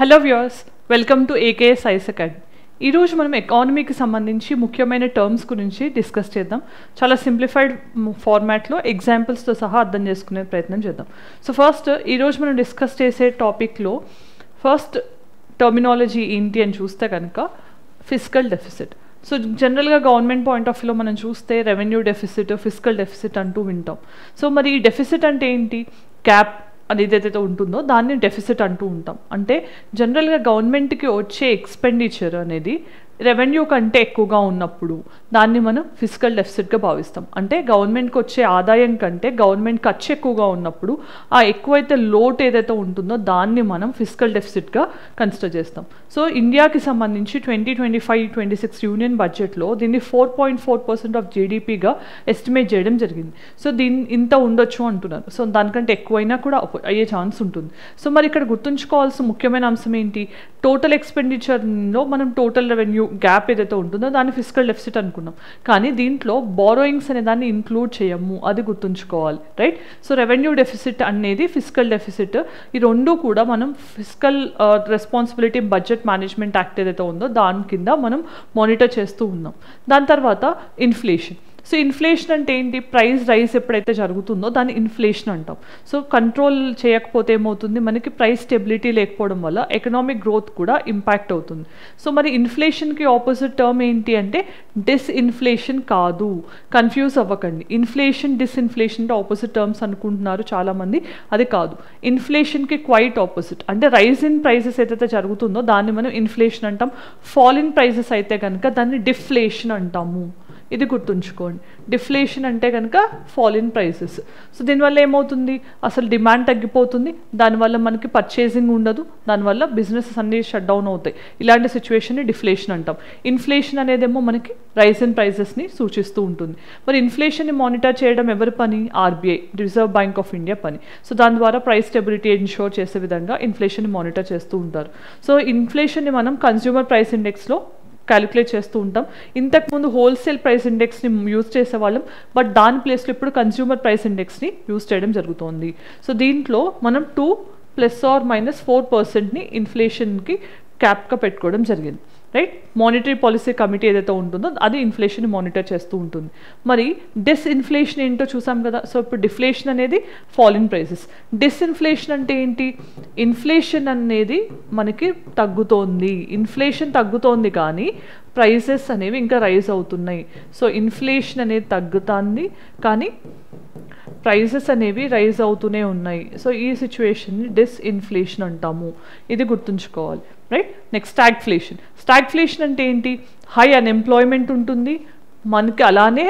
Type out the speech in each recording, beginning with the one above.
Hello viewers, welcome to AKS ice academy. ఈరోజు మనం ఎకానమీకి సంబంధించి ముఖ్యమైన టర్మ్స్ గురించి డిస్కస్ చేద్దాం. చాలా సింప్లిఫైడ్ ఫార్మాట్లో ఎగ్జాంపుల్స్తో సహా అర్థం చేసుకునే ప్రయత్నం చేద్దాం. సో ఫస్ట్ ఈరోజు మనం డిస్కస్ చేసే టాపిక్లో ఫస్ట్ టర్మినాలజీ ఏంటి అని చూస్తే కనుక ఫిస్కల్ డెఫిసిట్. సో జనరల్గా గవర్నమెంట్ పాయింట్ ఆఫ్ వ్యూలో మనం చూస్తే రెవెన్యూ డెఫిసిట్, ఫిస్కల్ డెఫిసిట్ అంటూ వింటాం. సో మరి ఈ డెఫిసిట్ అంటే ఏంటి? గ్యాప్ అనేది ఏదైతే ఉంటుందో దాన్ని డెఫిసిట్ అంటూ ఉంటాం. అంటే జనరల్గా గవర్నమెంట్కి వచ్చే ఎక్స్పెండిచర్ అనేది రెవెన్యూ కంటే ఎక్కువగా ఉన్నప్పుడు దాన్ని మనం ఫిస్కల్ డెఫిసిట్గా భావిస్తాం. అంటే గవర్నమెంట్కి వచ్చే ఆదాయం కంటే గవర్నమెంట్ ఖర్చు ఎక్కువగా ఉన్నప్పుడు ఆ ఎక్కువైతే లోటు ఏదైతే ఉంటుందో దాన్ని మనం ఫిస్కల్ డెఫిసిట్గా కన్సిడర్ చేస్తాం. సో ఇండియాకి సంబంధించి 2025-26 యూనియన్ బడ్జెట్లో దీన్ని 4.4% ఆఫ్ జీడిపిగా ఎస్టిమేట్ చేయడం జరిగింది. సో ఇంత ఉండొచ్చు అంటున్నారు. సో దానికంటే ఎక్కువైనా కూడా అయ్యే ఛాన్స్ ఉంటుంది. సో మరి ఇక్కడ గుర్తుంచుకోవాల్సిన ముఖ్యమైన అంశం ఏంటి? టోటల్ ఎక్స్పెండిచర్లో మనం టోటల్ రెవెన్యూ గ్యాప్ ఏదైతే ఉంటుందో దాన్ని ఫిస్కల్ డెఫిసిట్ అనుకున్నాం. కానీ దీంట్లో బారోయింగ్స్ అనే దాన్ని ఇంక్లూడ్ చేయము, అది గుర్తుంచుకోవాలి, రైట్? సో రెవెన్యూ డెఫిసిట్ అనేది ఫిస్కల్ డెఫిసిట్, ఈ రెండు కూడా మనం fiscal responsibility budget management act ఏదైతే ఉందో దాని కింద మనం మానిటర్ చేస్తూ ఉన్నాం. దాని తర్వాత ఇన్ఫ్లేషన్. సో ఇన్ఫ్లేషన్ అంటే ఏంటి? ప్రైస్ రైజ్ ఎప్పుడైతే జరుగుతుందో దాన్ని ఇన్ఫ్లేషన్ అంటాం. సో కంట్రోల్ చేయకపోతే ఏమవుతుంది? మనకి ప్రైస్ స్టెబిలిటీ లేకపోవడం వల్ల ఎకనామిక్ గ్రోత్ కూడా ఇంపాక్ట్ అవుతుంది. సో మరి ఇన్ఫ్లేషన్కి ఆపోజిట్ టర్మ్ ఏంటి అంటే డిస్ఇన్ఫ్లేషన్ కాదు, కన్ఫ్యూజ్ అవ్వకండి. ఇన్ఫ్లేషన్, డిస్ఇన్ఫ్లేషన్ ఆపోజిట్ టర్మ్స్ అనుకుంటున్నారు చాలామంది, అది కాదు. ఇన్ఫ్లేషన్కి క్వైట్ ఆపోజిట్. అంటే రైజ్ ఇన్ ప్రైజెస్ ఏదైతే జరుగుతుందో దాన్ని మనం ఇన్ఫ్లేషన్ అంటాం. ఫాల్ ఇన్ ప్రైజెస్ అయితే కనుక దాన్ని డిఫ్లేషన్ అంటాము. ఇది గుర్తుంచుకోండి. డిఫ్లేషన్ అంటే కనుక ఫాల్ ఇన్ ప్రైసెస్. సో దీనివల్ల ఏమవుతుంది? అసలు డిమాండ్ తగ్గిపోతుంది, దానివల్ల మనకి పర్చేసింగ్ ఉండదు, దానివల్ల బిజినెసెస్ అన్నీ షట్ డౌన్ అవుతాయి. ఇలాంటి సిచ్యువేషన్ని డిఫ్లేషన్ అంటాం. ఇన్ఫ్లేషన్ అనేదేమో మనకి రైజ్ ఇన్ ప్రైసెస్ని సూచిస్తూ ఉంటుంది. మరి ఇన్ఫ్లేషన్ని మానిటర్ చేయడం ఎవరి పని? RBI, reserve bank of India పని. సో దాని ద్వారా ప్రైస్ స్టెబిలిటీ ఎన్షూర్ చేసే విధంగా ఇన్ఫ్లేషన్ని మానిటర్ చేస్తూ ఉంటారు. సో ఇన్ఫ్లేషన్ని మనం కన్స్యూమర్ ప్రైస్ ఇండెక్స్లో క్యాలిక్యులేట్ చేస్తూ ఉంటాం. ఇంతకుముందు హోల్సేల్ ప్రైస్ ఇండెక్స్ని యూజ్ చేసేవాళ్ళం, బట్ దాని ప్లేస్లో ఇప్పుడు కన్స్యూమర్ ప్రైస్ ఇండెక్స్ని యూజ్ చేయడం జరుగుతోంది. సో దీంట్లో మనం 2+or-4%ని ఇన్ఫ్లేషన్కి క్యాప్గా పెట్టుకోవడం జరిగింది, రైట్? మానిటరీ పాలసీ కమిటీ ఏదైతే ఉంటుందో అది ఇన్ఫ్లేషన్ మానిటర్ చేస్తూ ఉంటుంది. మరి డిస్ఇన్ఫ్లేషన్ ఏంటో చూసాం కదా. సో ఇప్పుడు డిఫ్లేషన్ అనేది ఫాల్ ఇన్ ప్రైసెస్. డిస్ఇన్ఫ్లేషన్ అంటే ఏంటి? ఇన్ఫ్లేషన్ అనేది మనకి తగ్గుతోంది, ఇన్ఫ్లేషన్ తగ్గుతోంది కానీ ప్రైసెస్ అనేవి ఇంకా రైజ్ అవుతున్నాయి. సో ఇన్ఫ్లేషన్ అనేది తగ్గుతుంది కానీ ప్రైసెస్ అనేవి రైజ్ అవుతూనే ఉన్నాయి. సో ఈ సిచ్యువేషన్ని డిస్ఇన్ఫ్లేషన్ అంటాము, ఇది గుర్తుంచుకోవాలి, రైట్? Next stagflation. స్టాగ్ఫ్లేషన్ అంటే ఏంటి? హై అన్ఎంప్లాయ్మెంట్ ఉంటుంది మనకి, అలానే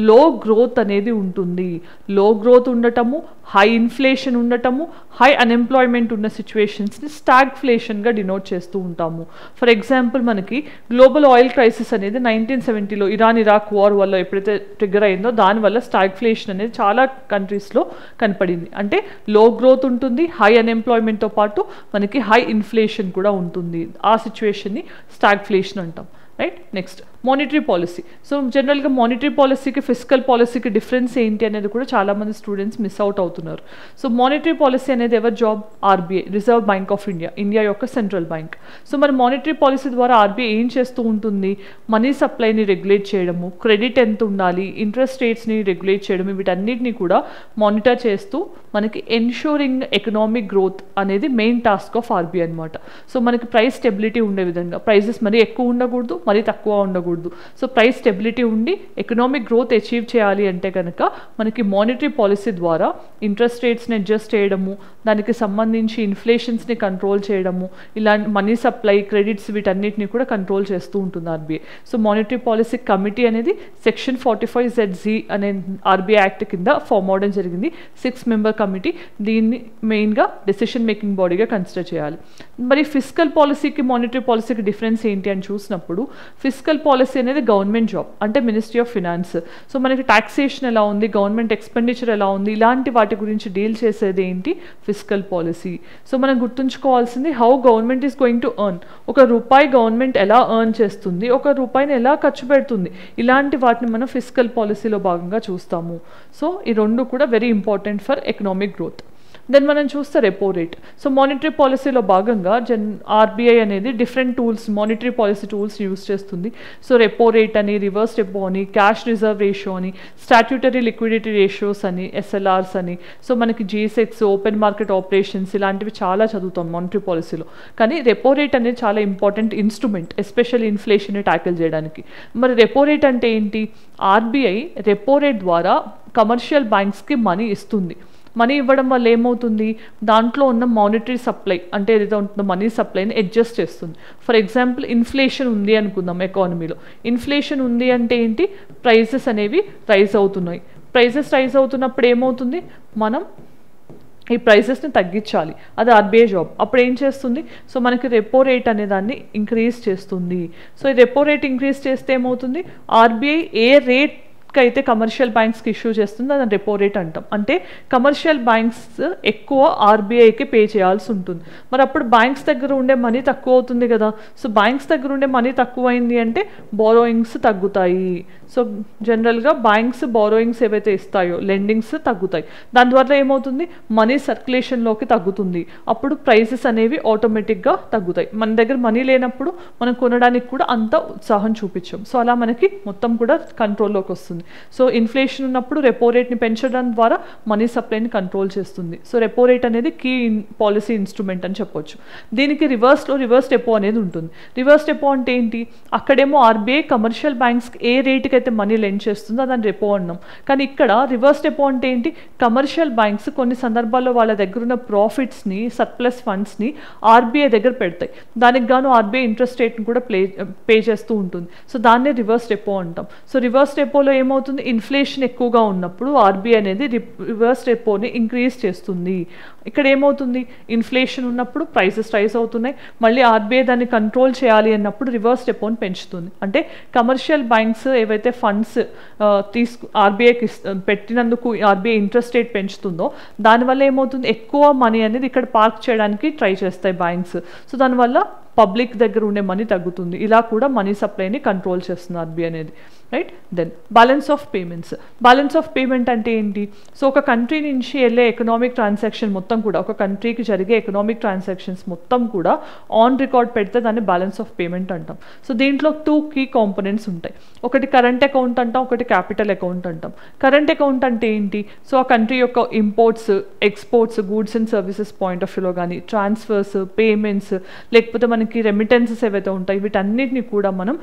లో గ్రోత్ అనేది ఉంటుంది. లో గ్రోత్ ఉండటము, హై ఇన్ఫ్లేషన్ ఉండటము, హై అన్ఎంప్లాయ్మెంట్ ఉన్న సిచ్యువేషన్స్ని స్టాగ్ఫ్లేషన్గా డినోట్ చేస్తూ ఉంటాము. ఫర్ ఎగ్జాంపుల్ మనకి గ్లోబల్ ఆయిల్ క్రైసిస్ అనేది 1970లో ఇరాక్ వార్ వల్ల ఎప్పుడైతే ట్రిగ్గర్ అయిందో దానివల్ల స్టాగ్ఫ్లేషన్ అనేది చాలా కంట్రీస్లో కనపడింది. అంటే లో గ్రోత్ ఉంటుంది, హై అన్ఎంప్లాయ్మెంట్తో పాటు మనకి హై ఇన్ఫ్లేషన్ కూడా ఉంటుంది. ఆ సిచ్యువేషన్ని స్టాగ్ఫ్లేషన్ అంటాం, right? Next monetary policy. So జనరల్గా మానిటరీ పాలసీకి ఫిస్కల్ పాలసీకి డిఫరెన్స్ ఏంటి అనేది కూడా చాలామంది స్టూడెంట్స్ మిస్ అవుట్ అవుతున్నారు. సో మానిటరీ పాలసీ అనేది ఎవరి job? RBI, reserve bank of India, India యొక్క సెంట్రల్ బ్యాంక్. సో మరి మానిటరీ పాలసీ ద్వారా ఆర్బీఐ ఏం చేస్తూ ఉంటుంది? మనీ సప్లైని రెగ్యులేట్ చేయడము, క్రెడిట్ ఎంత ఉండాలి, ఇంట్రెస్ట్ రేట్స్ని రెగ్యులేట్ చేయడము, వీటన్నిటిని కూడా మానిటర్ చేస్తూ మనకి ఎన్షూరింగ్ ఎకనామిక్ గ్రోత్ అనేది మెయిన్ టాస్క్ ఆఫ్ ఆర్బీఐ అనమాట. సో మనకి ప్రైస్ స్టెబిలిటీ ఉండే విధంగా, ప్రైసెస్ మరీ ఎక్కువ ఉండకూడదు, మరీ తక్కువ ఉండకూడదు. సో ప్రైస్ స్టెబిలిటీ ఉండి ఎకనామిక్ గ్రోత్ అచీవ్ చేయాలి అంటే కనుక మనకి మానిటరీ పాలసీ ద్వారా ఇంట్రెస్ట్ రేట్స్ని అడ్జస్ట్ చేయడము, దానికి సంబంధించి ఇన్ఫ్లేషన్స్ని కంట్రోల్ చేయడము, ఇలాంటి మనీ సప్లై, క్రెడిట్స్ వీటన్నిటిని కూడా కంట్రోల్ చేస్తూ ఉంటుంది RBI. So monetary policy committee అనేది సెక్షన్ 45ZZ అనే ఆర్బీఐ యాక్ట్ కింద ఫామ్ అవడం జరిగింది. 6 మెంబర్ కమిటీ, దీన్ని మెయిన్గా డెసిషన్ మేకింగ్ బాడీగా కన్సిడర్ చేయాలి. మరి ఫిస్కల్ పాలసీకి మానిటరీ పాలసీకి డిఫరెన్స్ ఏంటి అని చూసినప్పుడు ఫిస్కల్ పాలసీ అనేది గవర్నమెంట్ జాబ్, అంటే మినిస్ట్రీ ఆఫ్ ఫినాన్స్. సో మనకి టాక్సేషన్ ఎలా ఉంది, గవర్నమెంట్ ఎక్స్పెండిచర్ ఎలా ఉంది, ఇలాంటి వాటి గురించి డీల్ చేసేది ఏంటి? Fiscal policy. సో మనం గుర్తుంచుకోవాల్సింది how government is going to earn. ఒక రూపాయి గవర్నమెంట్ ఎలా ఎర్న్ చేస్తుంది, ఒక రూపాయిని ఎలా ఖర్చు పెడుతుంది, ఇలాంటి వాటిని మనం ఫిస్కల్ పాలసీలో భాగంగా చూస్తాము. సో ఈ రెండు కూడా very important for economic growth. Then మనం చూస్తే రెపో రేట్. సో మానిటరీ పాలసీలో భాగంగా ఆర్బీఐ అనేది different tools, monetary policy tools use చేస్తుంది. సో రెపో రేట్ అని, రివర్స్ రెపో అని, క్యాష్ రిజర్వ్ రేషియో అని, స్టాట్యూటరీ లిక్విడిటీ రేషియోస్ అని, ఎస్ఎల్ఆర్స్ అని, సో మనకి G-SEC, ఓపెన్ మార్కెట్ ఆపరేషన్స్ ఇలాంటివి చాలా చదువుతాం మానిటరీ పాలసీలో. కానీ రెపో రేట్ అనేది చాలా ఇంపార్టెంట్ ఇన్స్ట్రుమెంట్, ఎస్పెషల్లీ ఇన్ఫ్లేషన్ని ట్యాకిల్ చేయడానికి. మరి రెపో రేట్ అంటే ఏంటి? ఆర్బీఐ రెపో రేట్ ద్వారా కమర్షియల్ బ్యాంక్స్కి మనీ ఇస్తుంది. మనీ ఇవ్వడం వల్ల ఏమవుతుంది? దాంట్లో ఉన్న మానిటరీ సప్లై అంటే ఏదైతే ఉంటుందో మనీ సప్లైని అడ్జస్ట్ చేస్తుంది. ఫర్ ఎగ్జాంపుల్ ఇన్ఫ్లేషన్ ఉంది అనుకుందాం ఎకానమీలో. ఇన్ఫ్లేషన్ ఉంది అంటే ఏంటి? ప్రైజెస్ అనేవి రైజ్ అవుతున్నాయి. ప్రైజెస్ రైజ్ అవుతున్నప్పుడు ఏమవుతుంది? మనం ఈ ప్రైసెస్ని తగ్గించాలి, అది ఆర్బీఐ జాబ్. అప్పుడు ఏం చేస్తుంది? సో మనకి రెపో రేట్ అనే దాన్ని ఇంక్రీజ్ చేస్తుంది. సో ఈ రెపో రేట్ ఇంక్రీజ్ చేస్తే ఏమవుతుంది? ఆర్బీఐ ఏ రేట్ అయితే కమర్షియల్ బ్యాంక్స్కి ఇష్యూ చేస్తుంది దాన్ని రెపో రేట్ అంటాం. అంటే కమర్షియల్ బ్యాంక్స్ ఎక్కువ ఆర్బీఐకి పే చేయాల్సి ఉంటుంది. మరి అప్పుడు బ్యాంక్స్ దగ్గర ఉండే మనీ తక్కువ అవుతుంది కదా. సో బ్యాంక్స్ దగ్గర ఉండే మనీ తక్కువైంది అంటే బారోయింగ్స్ తగ్గుతాయి. సో జనరల్గా బ్యాంక్స్ బారోయింగ్స్ ఏవైతే ఇస్తాయో లెండింగ్స్ తగ్గుతాయి. దాని ద్వారా ఏమవుతుంది? మనీ సర్క్యులేషన్లోకి తగ్గుతుంది. అప్పుడు ప్రైసెస్ అనేవి ఆటోమేటిక్గా తగ్గుతాయి. మన దగ్గర మనీ లేనప్పుడు మనం కొనడానికి కూడా అంత ఉత్సాహం చూపించాం. సో అలా మనకి మొత్తం కూడా కంట్రోల్లోకి వస్తుంది. సో ఇన్ఫ్లేషన్ ఉన్నప్పుడు రెపో రేట్ని పెంచడం ద్వారా మనీ సప్లైని కంట్రోల్ చేస్తుంది. సో రెపో రేట్ అనేది కీ పాలసీ ఇన్స్ట్రుమెంట్ అని చెప్పొచ్చు. దీనికి రివర్స్ రెపో అనేది ఉంటుంది. రివర్స్ రెపో అంటే ఏంటి? అక్కడేమో ఆర్బీఐ కమర్షియల్ బ్యాంక్స్కి ఏ రేటుకి అయితే మనీ లెండ్ చేస్తుందో దాన్ని రెపో అన్నాం. కానీ ఇక్కడ రివర్స్ రెపో అంటే ఏంటి? కమర్షియల్ బ్యాంక్స్ కొన్ని సందర్భాల్లో వాళ్ళ దగ్గర ఉన్న ప్రాఫిట్స్ని, సర్ప్లస్ ఫండ్స్ని ఆర్బీఐ దగ్గర పెడతాయి. దానికి గాను ఆర్బీఐ ఇంట్రెస్ట్ రేట్ని కూడా పే చేస్తూ ఉంటుంది. సో దాన్నే రివర్స్ రెపో అంటాం. సో రివర్స్ రెపోలో ఏమవుతుంది? ఇన్ఫ్లేషన్ ఎక్కువగా ఉన్నప్పుడు ఆర్బీఐ అనేది రివర్స్ రెపోని ఇంక్రీజ్ చేస్తుంది. ఇక్కడ ఏమవుతుంది? ఇన్ఫ్లేషన్ ఉన్నప్పుడు ప్రైసెస్ రైజ్ అవుతున్నాయి. మళ్ళీ ఆర్బీఐ దాన్ని కంట్రోల్ చేయాలి అన్నప్పుడు రివర్స్ రెపోని పెంచుతుంది. అంటే కమర్షియల్ బ్యాంక్స్ ఏవైతే ఫండ్స్ ఆర్బీఐకి పెట్టినందుకు ఆర్బీఐ ఇంట్రెస్ట్ రేట్ పెంచుతుందో దానివల్ల ఏమవుతుంది? ఎక్కువ మనీ అనేది ఇక్కడ పార్క్ చేయడానికి ట్రై చేస్తాయి బ్యాంక్స్. సో దానివల్ల పబ్లిక్ దగ్గర ఉండే మనీ తగ్గుతుంది. ఇలా కూడా మనీ సప్లైని కంట్రోల్ చేస్తుంది ఆర్బీఐ అనేది. Right. Then balance of payments. Balance of payment అంటే ఏంటి? సో ఒక కంట్రీ నుంచి వెళ్ళే ఎకనామిక్ ట్రాన్సాక్షన్ మొత్తం కూడా, ఒక కంట్రీకి జరిగే ఎకనామిక్ ట్రాన్సాక్షన్స్ మొత్తం కూడా ఆన్ రికార్డ్ పెడితే దాన్ని బ్యాలెన్స్ ఆఫ్ పేమెంట్ అంటాం. సో దీంట్లో 2 కీ కాంపోనెంట్స్ ఉంటాయి. ఒకటి కరెంట్ అకౌంట్ అంటాం, ఒకటి క్యాపిటల్ అకౌంట్ అంటాం. కరెంట్ అకౌంట్ అంటే ఏంటి? సో ఆ కంట్రీ యొక్క imports, exports, goods and services point of వ్యూలో కానీ, ట్రాన్స్ఫర్స్, పేమెంట్స్, లేకపోతే మనకి రెమిటెన్సెస్ ఏవైతే ఉంటాయి వీటన్నిటిని కూడా మనం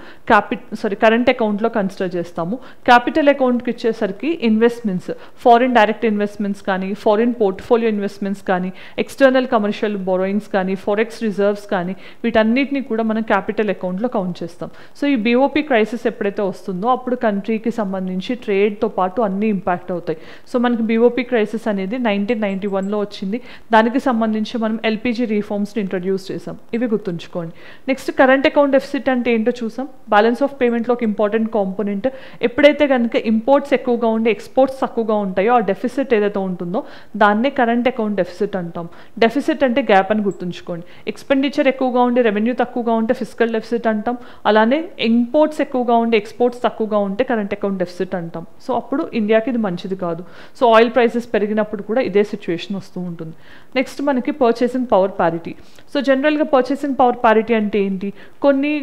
కరెంట్ అకౌంట్లో కన్సిడర్ చేస్తాము. క్యాపిటల్ అకౌంట్కి ఇచ్చేసరికి ఇన్వెస్ట్మెంట్స్, ఫారిన్ డైరెక్ట్ ఇన్వెస్ట్మెంట్స్ కానీ, ఫారిన్ పోర్ట్ఫోలియో ఇన్వెస్ట్మెంట్స్ కానీ, ఎక్స్టర్నల్ కమర్షియల్ బోరోయింగ్స్ కానీ, ఫారెక్స్ రిజర్వ్స్ కానీ వీటన్నిటిని కూడా మనం క్యాపిటల్ అకౌంట్లో కౌంట్ చేస్తాం. సో ఈ బీఓపీ క్రైసిస్ ఎప్పుడైతే వస్తుందో అప్పుడు కంట్రీకి సంబంధించి ట్రేడ్తో పాటు అన్నీ ఇంపాక్ట్ అవుతాయి. సో మనకి బీఓపీ క్రైసిస్ అనేది 1991లో వచ్చింది. దానికి సంబంధించి మనం ఎల్పీజీ రీఫార్మ్స్ని ఇంట్రడ్యూస్ చేసాం. ఇవి గుర్తుంచుకోండి. నెక్స్ట్ కరెంట్ అకౌంట్ డెఫిసిట్ అంటే ఏంటో చూసాం. బ్యాలెన్స్ ఆఫ్ పేమెంట్లో ఒక ఇంపార్టెంట్ కాంపోనెంట్. ఎప్పుడైతే కనుక ఇంపోర్ట్స్ ఎక్కువగా ఉండి ఎక్స్పోర్ట్స్ తక్కువగా ఉంటాయో ఆ డెఫిసిట్ ఏదైతే ఉంటుందో దాన్నే కరెంట్ అకౌంట్ డెఫిసిట్ అంటాం. డెఫిసిట్ అంటే గ్యాప్ అని గుర్తుంచుకోండి. ఎక్స్పెండిచర్ ఎక్కువగా ఉండి రెవెన్యూ తక్కువగా ఉంటే ఫిజికల్ డెఫిసిట్ అంటాం. అలానే ఇంపోర్ట్స్ ఎక్కువగా ఉండి ఎక్స్పోర్ట్స్ తక్కువగా ఉంటే కరెంట్ అకౌంట్ డెఫిసిట్ అంటాం. సో అప్పుడు ఇండియాకి ఇది మంచిది కాదు. సో ఆయిల్ ప్రైసెస్ పెరిగినప్పుడు కూడా ఇదే సిచ్యువేషన్ వస్తూ ఉంటుంది. నెక్స్ట్ మనకి పర్చేసింగ్ పవర్ పారిటీ. సో జనరల్గా పర్చేసింగ్ పవర్ పారిటీ అంటే ఏంటి? కొన్ని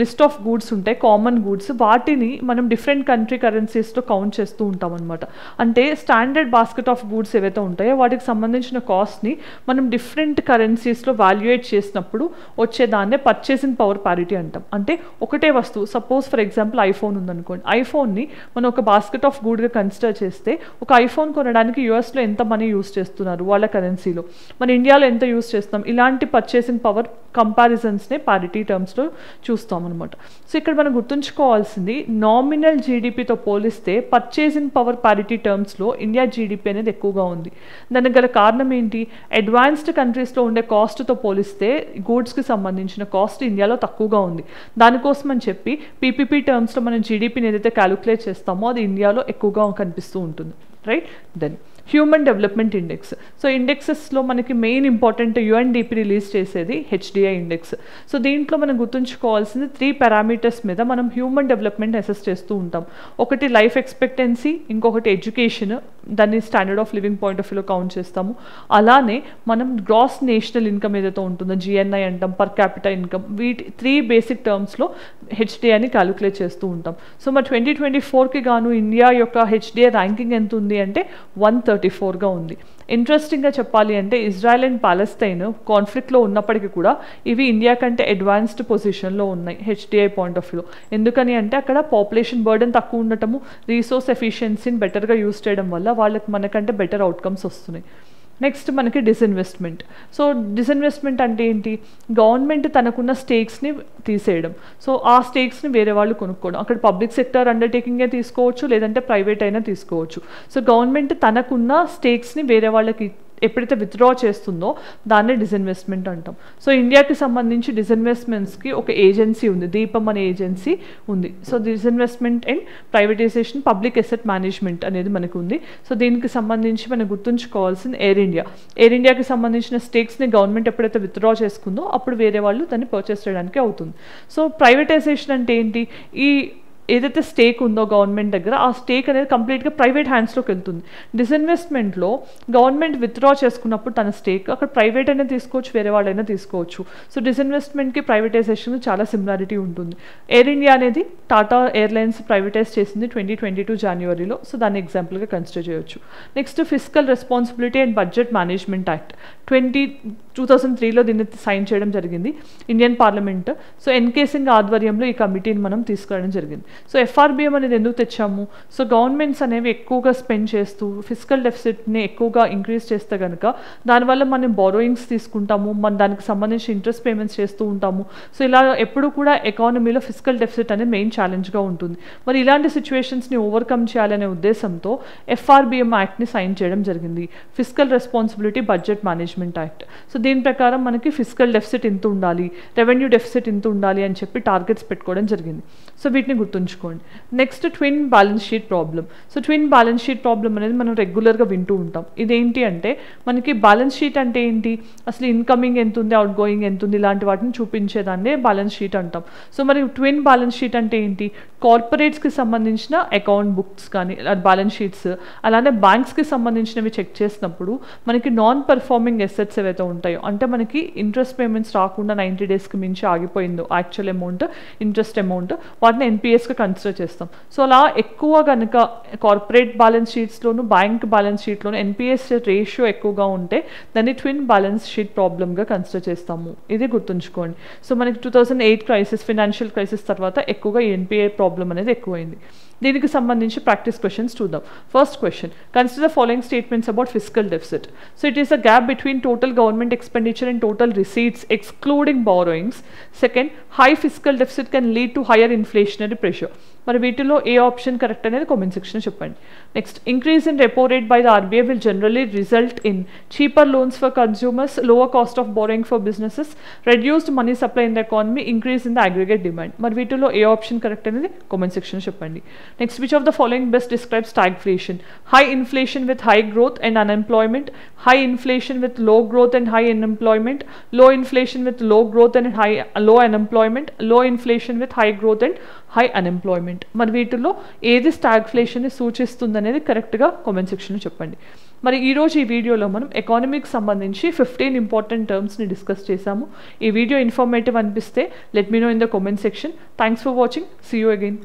లిస్ట్ ఆఫ్ గూడ్స్ ఉంటాయి, కామన్ గూడ్స్, వాటిని మనం డిఫరెంట్ కంట్రీ కరెన్సీస్లో కౌంట్ చేస్తూ ఉంటాం అనమాట. అంటే స్టాండర్డ్ బాస్కెట్ ఆఫ్ గూడ్స్ ఏవైతే ఉంటాయో వాటికి సంబంధించిన కాస్ట్ని మనం డిఫరెంట్ కరెన్సీస్లో వాల్యుయేట్ చేసినప్పుడు వచ్చేదాన్నే పర్చేసింగ్ పవర్ పారిటీ అంటాం. అంటే ఒకటే వస్తువు, సపోజ్ ఫర్ ఎగ్జాంపుల్ ఐఫోన్ ఉందనుకోండి. ఐఫోన్ని మనం ఒక బాస్కెట్ ఆఫ్ గూడ్గా కన్సిడర్ చేస్తే ఒక ఐఫోన్ కొనడానికి యూఎస్లో ఎంత మనీ యూస్ చేస్తున్నారు వాళ్ళ కరెన్సీలో, మన ఇండియాలో ఎంత యూస్ చేస్తాం, ఇలాంటి పర్చేసింగ్ పవర్ కంపారిజన్స్నే పారిటీ టర్మ్స్లో చూస్తాం అనమాట. సో ఇక్కడ మనం గుర్తుంచుకోవాల్సింది నామినల్ జీడిపితో పోలిస్తే పర్చేసింగ్ పవర్ పారిటీ టర్మ్స్లో ఇండియా జీడిపి అనేది ఎక్కువగా ఉంది. దానికి గల కారణం ఏంటి? అడ్వాన్స్డ్ కంట్రీస్లో ఉండే కాస్ట్తో పోలిస్తే గూడ్స్కి సంబంధించిన కాస్ట్ ఇండియాలో తక్కువగా ఉంది. దానికోసం అని చెప్పి పీపీపీ టర్మ్స్లో మనం జీడిపిని ఏదైతే క్యాలిక్యులేట్ చేస్తామో అది ఇండియాలో ఎక్కువగా కనిపిస్తూ ఉంటుంది. Right. Then human development index. So ఇండెక్సెస్లో మనకి మెయిన్ ఇంపార్టెంట్ UNDP రిలీజ్ చేసేది HDI ఇండెక్స్. సో దీంట్లో మనం గుర్తుంచుకోవాల్సింది 3 పారామీటర్స్ మీద మనం హ్యూమన్ డెవలప్మెంట్ అసెస్ చేస్తూ ఉంటాం. ఒకటి లైఫ్ ఎక్స్పెక్టెన్సీ, ఇంకొకటి ఎడ్యుకేషన్, దాన్ని standard of living point of వ్యూలో కౌంట్ చేస్తాము. అలానే మనం గ్రాస్ నేషనల్ ఇన్కమ్ ఏదైతే ఉంటుందో GNI అంటాం, పర్ క్యాపిటల్ ఇన్కమ్, వీటి 3 బేసిక్ టర్మ్స్లో HDIని క్యాలిక్యులేట్ చేస్తూ ఉంటాం. సో మరి 2024కి గాను ఇండియా యొక్క HDI ర్యాంకింగ్ ఎంత ఉంది అంటే 134గా ఉంది. ఇంట్రెస్టింగ్గా చెప్పాలి అంటే ఇజ్రాయెల్ అండ్ పాలస్తైన్ కాన్ఫ్లిక్ట్లో ఉన్నప్పటికీ కూడా ఇవి ఇండియా కంటే అడ్వాన్స్డ్ పొజిషన్లో ఉన్నాయి HDI పాయింట్ ఆఫ్ వ్యూలో. ఎందుకని అంటే అక్కడ పాపులేషన్ బర్డెన్ తక్కువ ఉండటము, రీసోర్స్ ఎఫిషియన్సీని బెటర్గా యూస్ చేయడం వల్ల వాళ్ళకి మనకంటే బెటర్ అవుట్కమ్స్ వస్తున్నాయి. నెక్స్ట్ మనకి డిస్ఇన్వెస్ట్మెంట్. సో డిస్ఇన్వెస్ట్మెంట్ అంటే ఏంటి? గవర్నమెంట్ తనకున్న స్టేక్స్ని తీసేయడం. సో ఆ స్టేక్స్ని వేరే వాళ్ళు కొనుక్కోవడం. అక్కడ పబ్లిక్ సెక్టర్ అండర్టేకింగే తీసుకోవచ్చు, లేదంటే ప్రైవేట్ అయినా తీసుకోవచ్చు. సో గవర్నమెంట్ తనకున్న స్టేక్స్ని వేరే వాళ్ళకి ఎప్పుడైతే విత్డ్రా చేస్తుందో దాన్నే డిస్ఇన్వెస్ట్మెంట్ అంటాం. సో ఇండియాకి సంబంధించి డిస్ఇన్వెస్ట్మెంట్స్కి ఒక ఏజెన్సీ ఉంది, దీపం అనే ఏజెన్సీ ఉంది. So disinvestment and privatisation, public asset management అనేది మనకు ఉంది. సో దీనికి సంబంధించి మనం గుర్తుంచుకోవాల్సిన ఎయిర్ ఇండియాకి సంబంధించిన స్టేక్స్ని గవర్నమెంట్ ఎప్పుడైతే విత్డ్రా చేసుకుందో అప్పుడు వేరే వాళ్ళు దాన్ని పర్చేస్ చేయడానికి అవుతుంది. సో ప్రైవేటైజేషన్ అంటే ఏంటి? ఈ ఏదైతే స్టేక్ ఉందో గవర్నమెంట్ దగ్గర ఆ స్టేక్ అనేది కంప్లీట్గా ప్రైవేట్ హ్యాండ్స్లోకి వెళ్తుంది. డిస్ఇన్వెస్ట్మెంట్లో గవర్నమెంట్ విత్డ్రా చేసుకున్నప్పుడు తన స్టేక్ అక్కడ ప్రైవేట్ అయినా తీసుకోవచ్చు, వేరే వాళ్ళైనా తీసుకోవచ్చు. సో డిస్ఇన్వెస్ట్మెంట్కి ప్రైవేటైజేషన్ చాలా సిమిలారిటీ ఉంటుంది. ఎయిర్ ఇండియా అనేది టాటా ఎయిర్లైన్స్ ప్రైవేటైజ్ చేసింది 2022 జనవరిలో. సో దాన్ని ఎగ్జాంపుల్గా కన్సిడర్ చేయొచ్చు. Next fiscal responsibility and budget management act 2003లో దీన్ని సైన్ చేయడం జరిగింది Indian parliament. So NK Singh ఆధ్వర్యంలో ఈ కమిటీని మనం తీసుకురావడం జరిగింది. సో FRBM అనేది ఎందుకు తెచ్చాము? సో గవర్నమెంట్స్ అనేవి ఎక్కువగా స్పెండ్ చేస్తూ ఫిస్కల్ డెఫిసిట్ని ఎక్కువగా ఇంక్రీజ్ చేస్తే కనుక దానివల్ల మనం బారోయింగ్స్ తీసుకుంటాము, మన దానికి సంబంధించి ఇంట్రెస్ట్ పేమెంట్స్ చేస్తూ ఉంటాము. సో ఇలా ఎప్పుడు కూడా ఎకానమీలో ఫిస్కల్ డెఫిసిట్ అనేది మెయిన్ ఛాలెంజ్గా ఉంటుంది. మరి ఇలాంటి సిచ్యువేషన్స్ని ఓవర్కమ్ చేయాలనే ఉద్దేశంతో FRBM యాక్ట్ని సైన్ చేయడం జరిగింది, fiscal responsibility budget management act. So దీని ప్రకారం మనకి ఫిస్కల్ డెఫిసిట్ ఇంత ఉండాలి, రెవెన్యూ డెఫిసిట్ ఇంత ఉండాలి అని చెప్పి టార్గెట్స్ పెట్టుకోవడం జరిగింది. సో వీటిని గుర్తుంచుకోండి. Next twin balance sheet problem. So twin balance sheet problem అనేది మనం రెగ్యులర్గా వింటూ ఉంటాం. ఇదేంటి అంటే మనకి బ్యాలెన్స్ షీట్ అంటే ఏంటి? అసలు ఇన్కమింగ్ ఎంత ఉంది, అవుట్ గోయింగ్ ఎంత ఉంది, ఇలాంటి వాటిని చూపించేదాన్నే బ్యాలెన్స్ షీట్ అంటాం. సో మరి ట్విన్ బ్యాలెన్స్ షీట్ అంటే ఏంటి? కార్పొరేట్స్కి సంబంధించిన అకౌంట్ బుక్స్ కానీ బ్యాలెన్స్ షీట్స్, అలానే బ్యాంక్స్కి సంబంధించినవి చెక్ చేసినప్పుడు మనకి నాన్ పర్ఫార్మింగ్ ఎసెట్స్ ఏవైతే ఉంటాయో, అంటే మనకి ఇంట్రెస్ట్ పేమెంట్స్ రాకుండా 90 డేస్కి మించి ఆగిపోయిందో యాక్చువల్ అమౌంట్, ఇంట్రెస్ట్ అమౌంట్, వాటిని NPSగా కన్సిడర్ చేస్తాం. సో అలా ఎక్కువ కనుక కార్పొరేట్ బ్యాలెన్స్ షీట్స్లోను బ్యాంక్ బ్యాలెన్స్ షీట్లోను NPS రేషియో ఎక్కువగా ఉంటే దాన్ని ట్విన్ బ్యాలెన్స్ షీట్ ప్రాబ్లమ్గా కన్సిడర్ చేస్తాము. ఇది గుర్తుంచుకోండి. సో మనకి 2008 క్రైసిస్, ఫినాన్షియల్ క్రైసిస్ తర్వాత ఎక్కువగా NPA ప్రాబ్లం అనేది ఎక్కువైంది. దీనికి సంబంధించి ప్రాక్టీస్ క్వశ్చన్స్ చూద్దాం. First question, consider following statements about fiscal deficit. So it is a gap between total government expenditure and total receipts excluding borrowings. Second, high fiscal deficit can lead to hire inflationary pressure. మరి వీటిలో ఏ option correct అనేది comment section చెప్పండి. Next, increase in repo rate by the RBI will generally result in cheaper loans for consumers, lower caste of borrowing for businesses, reduced money supply in the economy, increase in the aggregate demand. మరి వీటిలో ఏ option correct అనేది comment section చెప్పండి. Next, which of the following best describe stagflation? High inflation with high growth and unemployment, high inflation with low growth and high unemployment, low inflation with low growth and low unemployment, low inflation with high growth and high unemployment. మరి వీటిలో ఏది స్టాగ్ఫ్లేషన్ని సూచిస్తుంది అనేది కరెక్ట్గా comment సెక్షన్లో చెప్పండి. మరి ఈరోజు ఈ వీడియోలో మనం ఎకానమీకి సంబంధించి 15 ఇంపార్టెంట్ టర్మ్స్ని డిస్కస్ చేశాము. ఈ వీడియో ఇన్ఫర్మేటివ్ అనిపిస్తే let me know in the comment section. Thanks for watching. See you again.